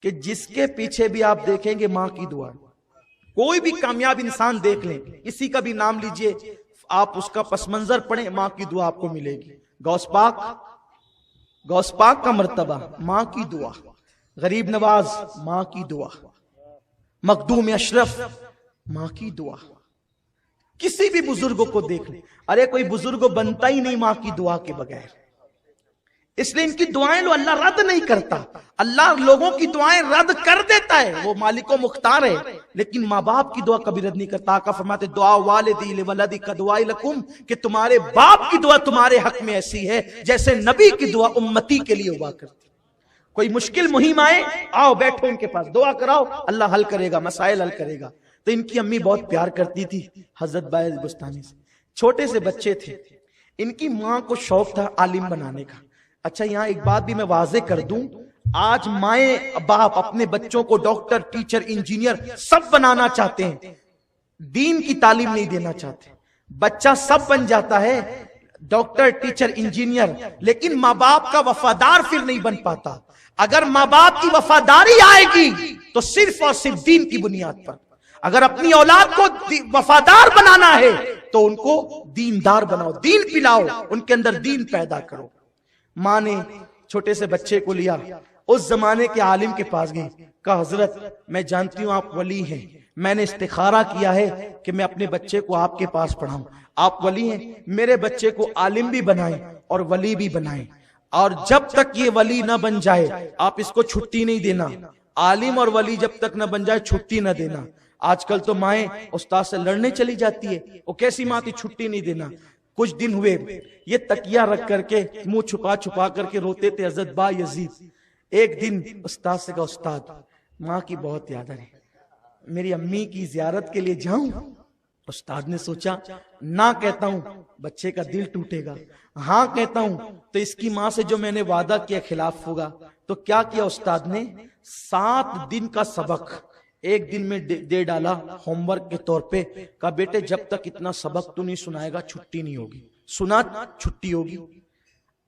کہ جس کے پیچھے بھی آپ دیکھیں گے ماں کی دعا. کوئی بھی کامیاب انسان دیکھ لیں، کسی کا بھی نام لیجئے، آپ اس کا پس منظر پڑھیں، ماں کی دعا آپ کو ملے گی. غوث پاک کا مرتبہ ماں کی دعا، غریب نواز ماں کی دعا، مخدوم اشرف ماں کی دعا. کسی بھی بزرگوں کو دیکھ لیں، ارے کوئی بزرگ بنتا ہی نہیں ماں کی دعا کے بغیر. اس لیے ان کی دعائیں اللہ رد نہیں کرتا. اللہ لوگوں کی دعائیں رد کر دیتا ہے، وہ مالک و مختار ہے، لیکن ماں باپ کی دعا کبھی رد نہیں کرتا. آقا فرماتے دعا والدی لولدی کا دعائی لکم، کہ تمہارے باپ کی دعا تمہارے حق میں ایسی ہے جیسے نبی کی دعا امتی کے لیے ہوا کرتی. کوئی مشکل مہم آئے، آؤ بیٹھو ان کے پاس، دعا کراؤ، اللہ حل کرے گا، مسائل حل کرے گا. تو ان کی امی بہت پیار کرتی تھی حضرت باعث بستانی سے. چھوٹے سے بچے تھے، ان کی ماں کو شوق تھا عالم بنانے کا. اچھا یہاں ایک بات بھی میں واضح کر دوں، آج مائیں باپ اپنے بچوں کو ڈاکٹر، ٹیچر، انجینئر سب بنانا چاہتے ہیں، دین کی تعلیم نہیں دینا چاہتے. بچہ سب بن جاتا ہے، ڈاکٹر، ٹیچر، انجینئر، لیکن ماں باپ کا وفادار پھر نہیں بن پاتا. اگر ماں باپ کی وفاداری آئے گی تو صرف اور صرف دین کی بنیاد پر. اگر اپنی اولاد کو وفادار بنانا ہے تو ان کو دیندار بناؤ، دین پلاؤ، ان کے اندر دین پیدا کرو. ماں نے چھوٹے سے بچے کو لیا، اس زمانے کے عالم کے پاس گئی، کہا حضرت میں جانتی ہوں آپ ولی ہیں، میں نے استخارہ کیا ہے کہ میں اپنے بچے کو آپ کے پاس پڑھاؤں. آپ ولی ہیں، میرے بچے کو عالم بھی بنائیں اور ولی بھی بنائیں، اور جب تک یہ ولی نہ بن جائے آپ اس کو چھٹی نہیں دینا. عالم اور ولی جب تک نہ بن جائے چھٹی نہ دینا. آج کل تو مائیں استاد سے لڑنے چلی جاتی ہے، وہ کیسی ماں تھی، چھٹی نہیں دینا. کچھ دن ہوئے یہ تکیہ رکھ کر کے منہ چھپا چھپا کر کے روتے تھے حضرت با یزید. ایک دن استاد سے کہا استاد ماں کی بہت یاد آ رہی، میری امی کی زیارت کے لیے جاؤں؟ استاد نے سوچا نہ کہتا ہوں بچے کا دل ٹوٹے گا، ہاں کہتا ہوں تو اس کی ماں سے جو میں نے وعدہ کیا خلاف ہوگا. تو کیا کیا استاد نے، 7 دن کا سبق ایک دن میں دے ڈالا ہوم ورک کے طور پہ. کہا بیٹے جب تک اتنا سبق تو نہیں سنائے گا چھٹی نہیں ہوگی، سنا چھٹی ہوگی.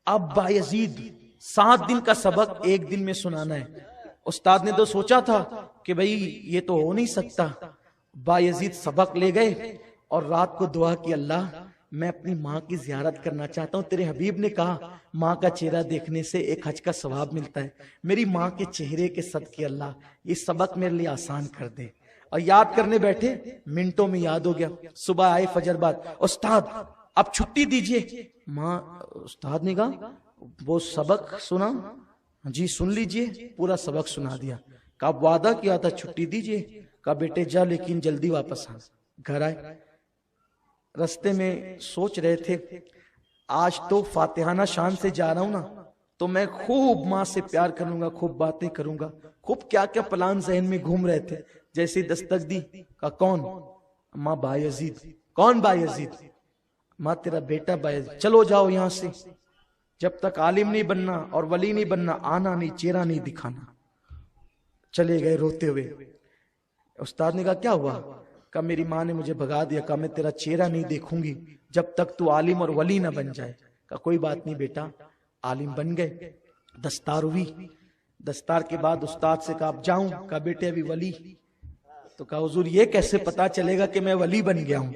اب بایزید 7 دن کا سبق ایک دن میں سنانا ہے. استاد نے تو سوچا تھا کہ بھئی یہ تو ہو نہیں سکتا. بایزید سبق لے گئے اور رات کو دعا کی، اللہ میں اپنی ماں کی زیارت کرنا چاہتا ہوں، تیرے حبیب نے کہا ماں کا چہرہ دیکھنے سے ایک حج کا ثواب ملتا ہے، میری ماں کے چہرے کے صدقے اللہ یہ سبق میرے لیے آسان کر دے. اور یاد کرنے بیٹھے، منٹوں میں یاد ہو گیا. صبح آئے فجر بعد، استاد اب چھٹی دیجئے. ماں استاد نے کہا وہ سبق سنا؟ جی سن لیجئے. پورا سبق سنا دیا. کہا وعدہ کیا تھا چھٹی دیجئے. کہا بیٹے جا لیکن جلدی واپس آ. گھر آئے، رستے میں سوچ رہے تھے آج تو فاتحانہ شان سے جا رہا ہوں نا تو میں خوب ماں سے پیار کروں گا، خوب باتیں کروں گا، خوب کیا کیا پلان ذہن میں گھوم رہے تھے. جیسے دستک دی، کہا کون؟ ماں بایزید. کون بایزید؟ ماں تیرا بیٹا بایزید. چلو جاؤ یہاں سے، جب تک عالم نہیں بننا اور ولی نہیں بننا آنا نہیں، چہرہ نہیں دکھانا. چلے گئے روتے ہوئے. استاد نے کہا کیا ہوا؟ کہا میری ماں نے مجھے بھگا دیا، کہا میں تیرا چہرہ نہیں دیکھوں گی جب تک تو عالم اور ولی نہ بن جائے. کہا کوئی بات نہیں بیٹا. عالم بن گئے، دستار ہوئی. دستار کے بعد استاد سے کہا اب جاؤں؟ کہا بیٹے ابھی ولی. تو کہا حضور یہ کیسے پتا چلے گا کہ میں ولی بن گیا ہوں؟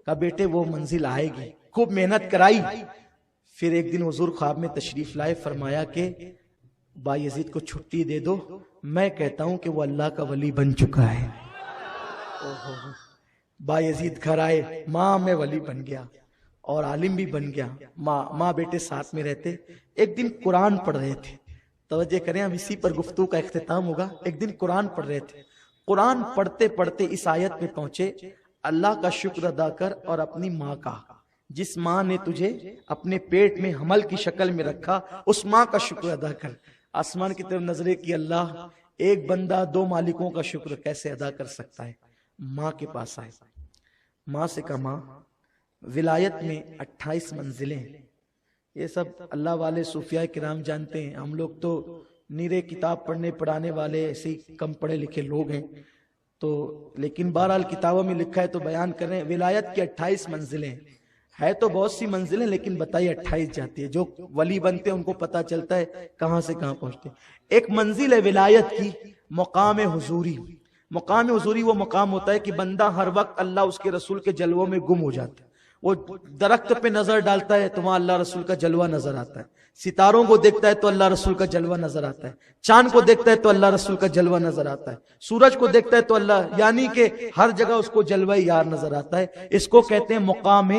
کہا بیٹے وہ منزل آئے گی. خوب محنت کرائی. پھر ایک دن حضور خواب میں تشریف لائے، فرمایا کہ بایزید کو چھٹی دے دو، میں کہتا ہوں کہ وہ اللہ کا ولی بن چکا ہے. بایزید گھر آئے، ماں میں ولی بن گیا اور عالم بھی بن گیا. ماں بیٹے ساتھ میں رہتے. ایک دن قرآن پڑھ رہے تھے، توجہ کریں اب اسی پر گفتگو کا اختتام ہوگا. ایک دن قرآن پڑھ رہے تھے، قرآن پڑھتے پڑھتے اس آیت میں پہنچے، اللہ کا شکر ادا کر اور اپنی ماں کا، جس ماں نے تجھے اپنے پیٹ میں حمل کی شکل میں رکھا اس ماں کا شکر ادا کر. آسمان کی طرف نظریں کی، اللہ ایک بندہ 2 مالکوں کا شکر کیسے ادا کر سکتا ہے؟ ماں کے پاس آئے. ماں سے کہا ماں ولایت میں 28 منزلیں. یہ سب اللہ والے صوفیاء کرام جانتے ہیں، ہم لوگ تو نیرے کتاب پڑھنے پڑھانے والے ایسے ہی کم پڑھے لکھے لوگ ہیں تو، لیکن بہرحال کتابوں میں لکھا ہے تو بیان کر رہے ہیں. ولایت کی 28 منزلیں ہے تو بہت سی منزلیں، لیکن بتائیے 28 جاتی ہے. جو ولی بنتے ہیں ان کو پتا چلتا ہے کہاں سے کہاں پہنچتے ہیں. ایک منزل ہے ولایت کی، مقام حضوری. مقام حضوری وہ مقام ہوتا ہے کہ بندہ ہر وقت اللہ اس کے رسول کے جلووں میں گم ہو جاتا ہے. وہ درخت پہ نظر ڈالتا ہے تو وہاں اللہ رسول کا جلوہ نظر آتا ہے. ستاروں کو دیکھتا ہے تو اللہ رسول کا جلوہ نظر آتا ہے. چاند کو دیکھتا ہے تو اللہ رسول کا جلوہ نظر آتا ہے. سورج کو دیکھتا ہے تو اللہ، یعنی کہ ہر جگہ اس کو جلوہ یار نظر آتا ہے. اس کو کہتے ہیں مقام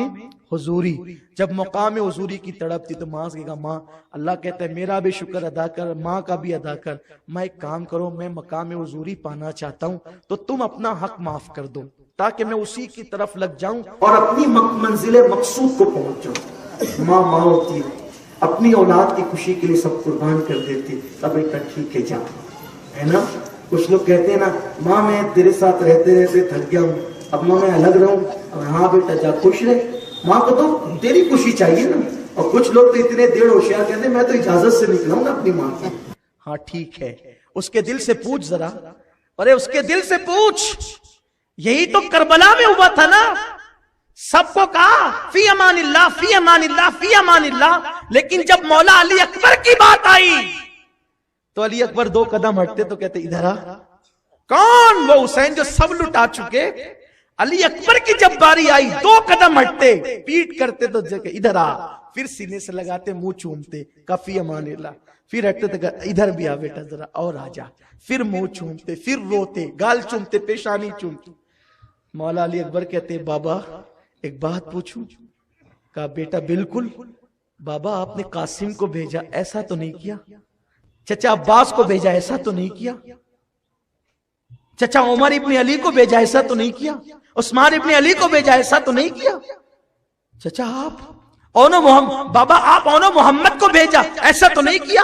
حضوری. جب مقام حضوری کی تڑپ تھی تو ماں سے کہا ماں، اللہ کہتا ہے میرا بھی شکر ادا کر، ماں کا بھی ادا کر. میں ایک کام کرو، میں مقام حضوری پانا چاہتا ہوں تو تم اپنا حق معاف کر دو تاکہ میں اسی کی طرف لگ جاؤں اور اپنی منزل مقصود کو پہنچ جاؤں. ماں ہوتی ہے، اپنی اولاد کی خوشی کے لیے سب قربان کر دیتی. تب بیٹا ٹھیک ہے جا، ہے نا. کچھ لوگ کہتے ہیں نا ماں میں تیرے ساتھ رہتے رہتے تھک گیا ہوں، اب ماں میں الگ رہوں. ہاں بیٹا جا، خوش رہے. ماں کو تو تیری خوشی چاہیے نا. اور کچھ لوگ تو اتنے دیر ہوشیار کہتے ہیں میں تو اجازت سے نکلا ہوں نا اپنی ماں کی. ہاں ٹھیک ہے، اس کے دل سے پوچھ ذرا، ارے اس کے دل سے پوچھ. یہی تو کربلا میں ہوا تھا نا. سب کو کہا فی امان اللہ فی امان اللہ فی امان اللہ، لیکن جب مولا علی اکبر کی بات آئی تو علی اکبر 2 قدم ہٹتے تو کہتے ادھر آ. کون؟ وہ حسین جو سب لٹا چکے. علی اکبر کی جب باری آئی 2 قدم ہٹتے، پیٹ کرتے تو ادھر آ. پھر سینے سے لگاتے، منہ چومتے، کافی امان اللہ. پھر ہٹتے تو ادھر بھی آ بیٹا ذرا اور آ جا. پھر منہ چومتے، پھر روتے، گال چومتے، پیشانی چومتے. مولا علی اکبر کہتے بابا ایک بات پوچھوں؟ کہا بیٹا بالکل. بابا آپ نے قاسم کو بھیجا، ایسا تو نہیں کیا. چچا عباس کو بھیجا، ایسا تو نہیں کیا. چچا عمر ابن علی کو بھیجا، ایسا تو نہیں کیا. عثمان ابن علی کو بھیجا، ایسا تو نہیں کیا. چچا آپ بابا آپ محمد کو بھیجا، ایسا تو نہیں کیا.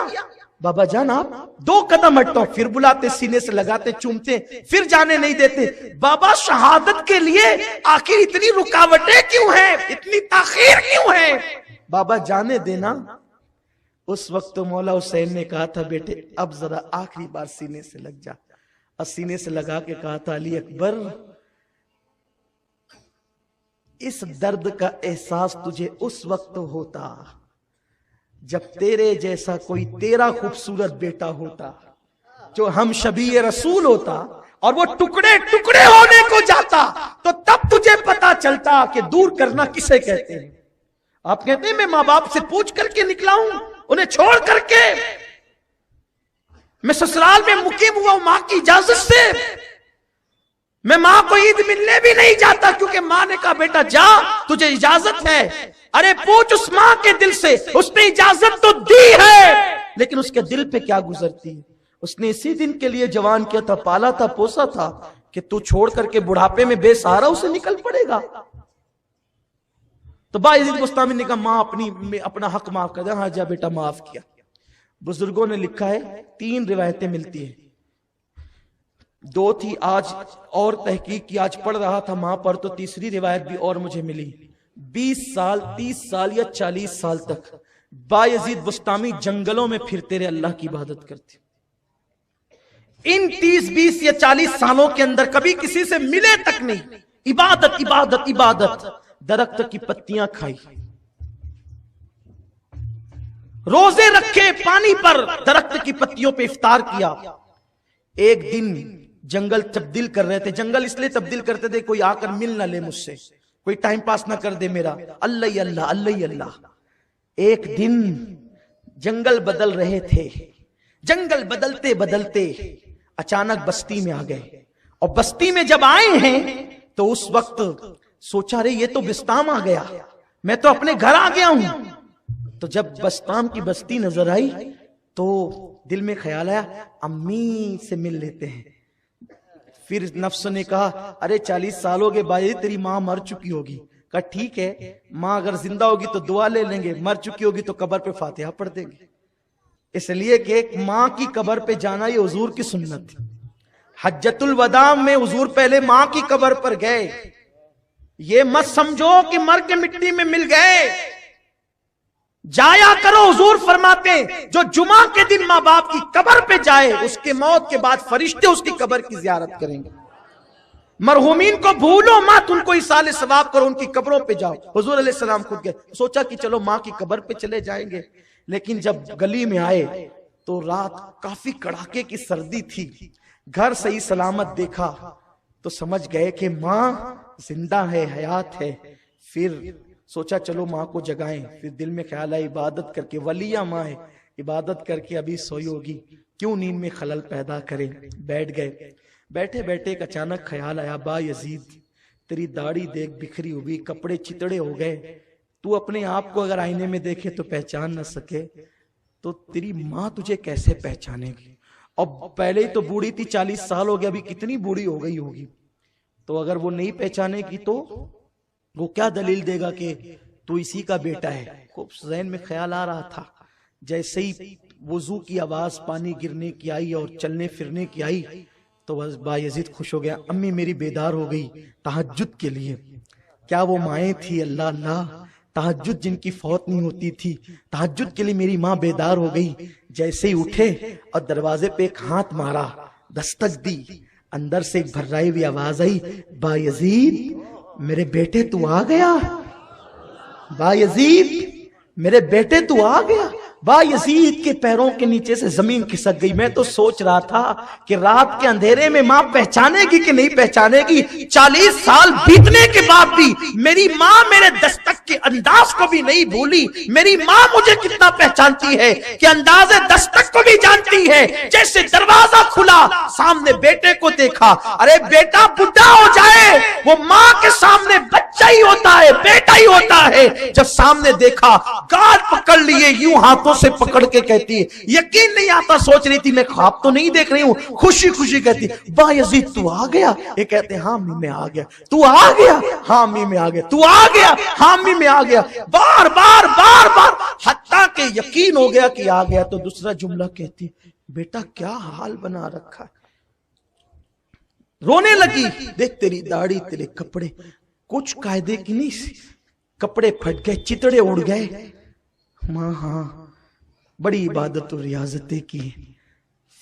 بابا جان آپ 2 قدم ہٹتا ہوں، پھر بلاتے، سینے سے لگاتے، چومتے، پھر جانے نہیں دیتے. بابا شہادت کے لیے آخر اتنی رکاوٹیں کیوں ہیں، اتنی تاخیر کیوں ہے؟ بابا جانے دینا. اس وقت تو مولا حسین نے کہا تھا بیٹے اب ذرا آخری بار سینے سے لگ جا. اور سینے سے لگا کے کہا تھا علی اکبر اس درد کا احساس تجھے اس وقت ہوتا جب تیرے جیسا کوئی تیرا خوبصورت بیٹا ہوتا جو ہم شبیہ رسول ہوتا اور وہ ٹکڑے ٹکڑے ہونے کو جاتا تو تب تجھے پتا چلتا کہ دور کرنا کسے کہتے ہیں. آپ کہتے ہیں میں ماں باپ سے پوچھ کر کے نکلا ہوں، انہیں چھوڑ کر کے میں سسرال میں مقیم ہوا ہوں ماں کی اجازت سے. میں ماں کو عید ملنے بھی نہیں جاتا کیونکہ ماں نے کہا بیٹا جا تجھے اجازت ہے. ارے پوچھ اس ماں کے دل سے، اس نے اجازت تو دی ہے لیکن اس کے دل پہ کیا گزرتی ہے. اس نے اسی دن کے لیے جوان کیا تھا، پالا تھا، پوسا تھا کہ تو چھوڑ کر کے بڑھاپے میں بے سہارا اسے نکل پڑے گا. تو بایزید بستامی نے کہا ماں اپنا حق معاف کر دے. ہاں جا بیٹا معاف کیا. بزرگوں نے لکھا ہے 3 روایتیں ملتی ہیں، 2 تھی آج اور تحقیق کی، آج پڑھ رہا تھا ماں پر تو تیسری روایت بھی اور مجھے ملی. 20 سال 30 سال یا 40 سال تک بایزید بستامی جنگلوں میں پھرتے رہے، اللہ کی عبادت کرتے. ان 30 20 یا 40 سالوں کے اندر کبھی کسی سے ملے تک نہیں. عبادت عبادت عبادت. درخت کی پتیاں کھائی، روزے رکھے پانی پر، درخت کی پتیوں پہ افطار کیا. ایک دن جنگل تبدیل کر رہے تھے. جنگل اس لیے تبدیل کرتے تھے کوئی آ کر مل نہ لے مجھ سے، کوئی ٹائم پاس نہ کر دے میرا. اللہ اللہ اللہ اللہ. ایک دن جنگل بدل رہے تھے، جنگل بدلتے بدلتے اچانک بستی میں آ گئے. اور بستی میں جب آئے ہیں تو اس وقت سوچا رہے یہ تو بستام آ گیا، میں تو اپنے گھر آ گیا ہوں. تو جب بستام کی بستی نظر آئی تو دل میں خیال آیا امی سے مل لیتے ہیں. پھر نفس نے کہا ارے 40 سال ہو گئے بھائی، تیری ماں مر چکی ہوگی. کہا ٹھیک ہے، ماں اگر زندہ ہوگی تو دعا لے لیں گے، مر چکی ہوگی تو قبر پہ فاتحہ پڑھ دیں گے. اس لیے کہ ایک ماں کی قبر پہ جانا یہ حضور کی سنت تھی. حجۃ الوداع میں حضور پہلے ماں کی قبر پر گئے. یہ مت سمجھو کہ مر کے مٹی میں مل گئے، جایا کرو. حضور فرماتے جو جمعہ کے دن ماں باپ کی قبر پہ جائے اس کے موت کے بعد فرشتے اس کی قبر کی زیارت کریں گے. مرحومین کو بھولو مت، ان کو ایصال ثواب کرو، ان کی قبروں پہ جاؤ. حضور علیہ السلام خود گئے، سوچا کہ چلو ماں کی قبر پہ چلے جائیں گے. لیکن جب گلی میں آئے تو رات کافی کڑاکے کی سردی تھی. گھر صحیح سلامت دیکھا تو سمجھ گئے کہ ماں زندہ ہے، حیات ہے. پھر سوچا چلو ماں کو جگائیں. پھر دل میں خیال آیا عبادت کر کے، ولیہ ماں ہے، عبادت کر کے ابھی سوئی ہوگی، کیوں نیند میں خلل پیدا کرے. بیٹھ گئے. بیٹھے بیٹھے ایک اچانک خیال آیا، با یزید تیری داڑھی دیکھ بکھری ہوئی، کپڑے چتڑے ہو گئے، تو اپنے آپ کو اگر آئینے میں دیکھے تو پہچان نہ سکے تو تیری ماں تجھے کیسے پہچانے گی؟ اور پہلے ہی تو بوڑھی تھی، 40 سال ہو گیا، ابھی کتنی بوڑھی ہو گئی ہوگی. تو اگر وہ نہیں پہچانے گی تو وہ کیا دلیل دے گا کہ تو اسی کا بیٹا ہے؟ خوب ذہن میں خیال آ رہا تھا. جیسے ہی وضو کی آواز پانی گرنے کی آئی اور چلنے پھرنے کی آئی تو بس با یزید خوش ہو گیا. امی میری بیدار ہو گئی تہجد کے لیے. کیا وہ مائیں تھی؟ اللہ اللہ، تہجد جن کی فوت نہیں ہوتی تھی، تہجد کے لیے میری ماں بیدار ہو گئی. جیسے ہی اٹھے اور دروازے پہ ایک ہاتھ مارا، دستک دی، اندر سے ایک بھرائی ہوئی آواز آئی، با یزید میرے بیٹے تو آ گیا، با یزید میرے بیٹے تو آ گیا. با یزید کے پیروں کے نیچے سے زمین کھسک گئی. میں تو سوچ رہا تھا کہ رات کے اندھیرے میں ماں پہچانے گی کہ نہیں پہچانے گی. 40 سال بیتنے کے بعد بھی میری ماں میرے دستک کے انداز کو بھی نہیں بھولی. میری ماں مجھے کتنا پہچانتی ہے کہ انداز دستک کو بھی جانتی ہے. جیسے دروازہ کھلا، سامنے بیٹے کو دیکھا. ارے بیٹا بڈھا ہو جائے وہ ماں کے سامنے بچہ ہی ہوتا ہے، بیٹا ہی ہوتا ہے. جب سامنے دیکھا، گال پکڑ لیے، یوں ہاتھوں سے پکڑ کے کہتی ہے، یقین نہیں آتا، سوچ رہی تھی میں خواب تو نہیں دیکھ رہی ہوں. خوشی خوشی کہتی، با یزید تو آ گیا. یہ کہتے ہاں امی میں آ گیا. تو آ گیا؟ ہاں امی میں آ گیا. تو آ گیا؟ ہاں امی میں آ گیا. بار بار بار بار حتیٰ کہ یقین ہو گیا کہ آ گیا تو دوسرا جملہ کہتی، بیٹا کیا حال بنا رکھا ہے. رونے لگی. دیکھ تیری داڑھی، تیرے کپڑے کچھ قاعدے کی نہیں، کپڑے پھٹ گئے، چتڑے اڑ گئے. ماں ہاں بڑی عبادت و ریاضتیں کی.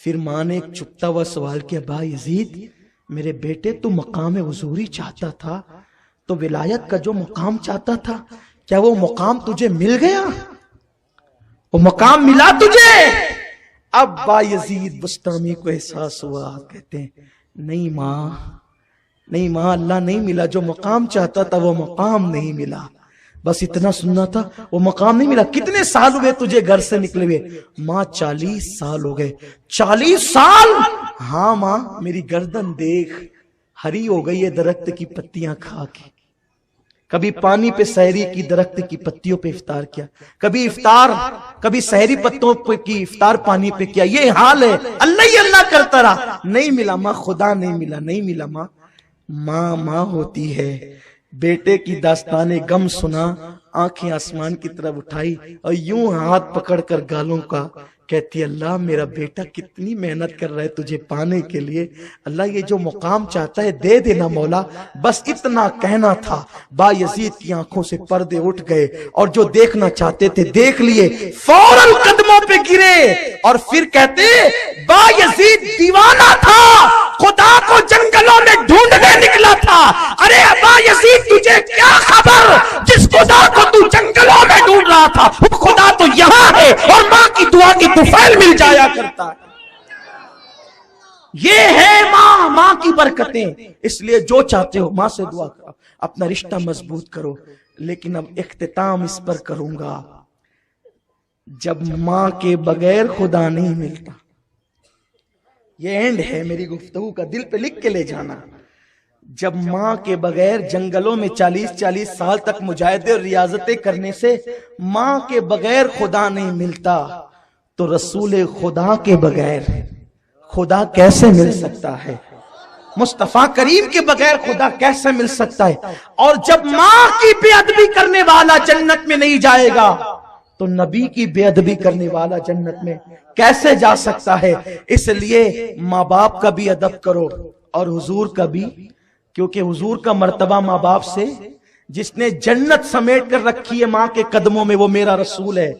پھر ماں نے ایک چھپتا ہوا سوال کیا، با یزید میرے بیٹے تو مقام حضوری چاہتا تھا، تو ولایت کا جو مقام چاہتا تھا کیا وہ مقام تجھے مل گیا؟ وہ مقام ملا تجھے؟ اب با یزید بستامی کو احساس ہوا. کہتے ہیں نہیں ماں، نہیں ماں، اللہ نہیں ملا. جو مقام چاہتا تھا وہ مقام نہیں ملا. بس اتنا سننا تھا، وہ مقام نہیں ملا. کتنے سال ہوئے تجھے گھر سے نکلے ہوئے؟ ماں 40 سال ہو گئے. 40 سال؟ ہاں ماں میری گردن دیکھ ہری ہو گئی ہے درخت کی پتیاں کھا کے. کبھی پانی پہ سحری کی درخت کی پتیوں پہ افطار کیا، کبھی سحری پتوں پہ کی افطار پانی پہ کیا. یہ حال ہے. اللہ ہی اللہ کرتا رہا. نہیں ملا ماں، خدا نہیں ملا، نہیں ملا ماں. ماں ماں ہوتی ہے. بیٹے کی داستان غم سنا، آنکھیں آسمان کی طرف اٹھائی اور یوں ہاتھ پکڑ کر گالوں کا کہتی، اللہ میرا بیٹا کتنی محنت کر رہا ہے تجھے پانے کے لیے. اللہ یہ جو مقام چاہتا ہے دے دینا مولا. بس اتنا کہنا تھا. با یزید کی آنکھوں سے پردے اٹھ گئے اور جو دیکھنا چاہتے تھے دیکھ لیے. فوراً قدموں پہ گرے اور پھر کہتے، با یزید دیوانہ تھا، خدا کو جنگلوں میں ڈھونڈنے نکلا تھا. ارے با یزید تجھے کیا خبر؟ جس خدا کو تو جنگلوں میں ڈھونڈ رہا تھا وہ خدا تو یہاں ہے اور ماں کی دعا کی طفیل مل جایا کرتا ہے. یہ ہے ماں، ماں کی برکتیں. اس لیے جو چاہتے ہو ماں سے دعا کرو، اپنا رشتہ مضبوط کرو. لیکن اب اختتام اس پر کروں گا، جب ماں کے بغیر خدا نہیں ملتا. یہ اینڈ ہے میری گفتگو کا، دل پہ لکھ کے لے جانا. جب ماں کے بغیر جنگلوں میں 40 سال تک مجاہدے اور ریاضتیں کرنے سے ماں کے بغیر خدا نہیں ملتا، تو رسول خدا کے بغیر خدا کیسے مل سکتا ہے؟ مصطفیٰ کریم کے بغیر خدا کیسے مل سکتا ہے؟ اور جب ماں کی بے ادبی کرنے والا جنت میں نہیں جائے گا تو نبی کی بے ادبی کرنے والا جنت میں کیسے جا سکتا ہے؟ اس لیے ماں باپ کا بھی ادب کرو اور حضور کا بھی، کیونکہ حضور کا مرتبہ ماں باپ سے، جس نے جنت سمیٹ کر رکھی ہے ماں کے قدموں میں، وہ میرا رسول ہے.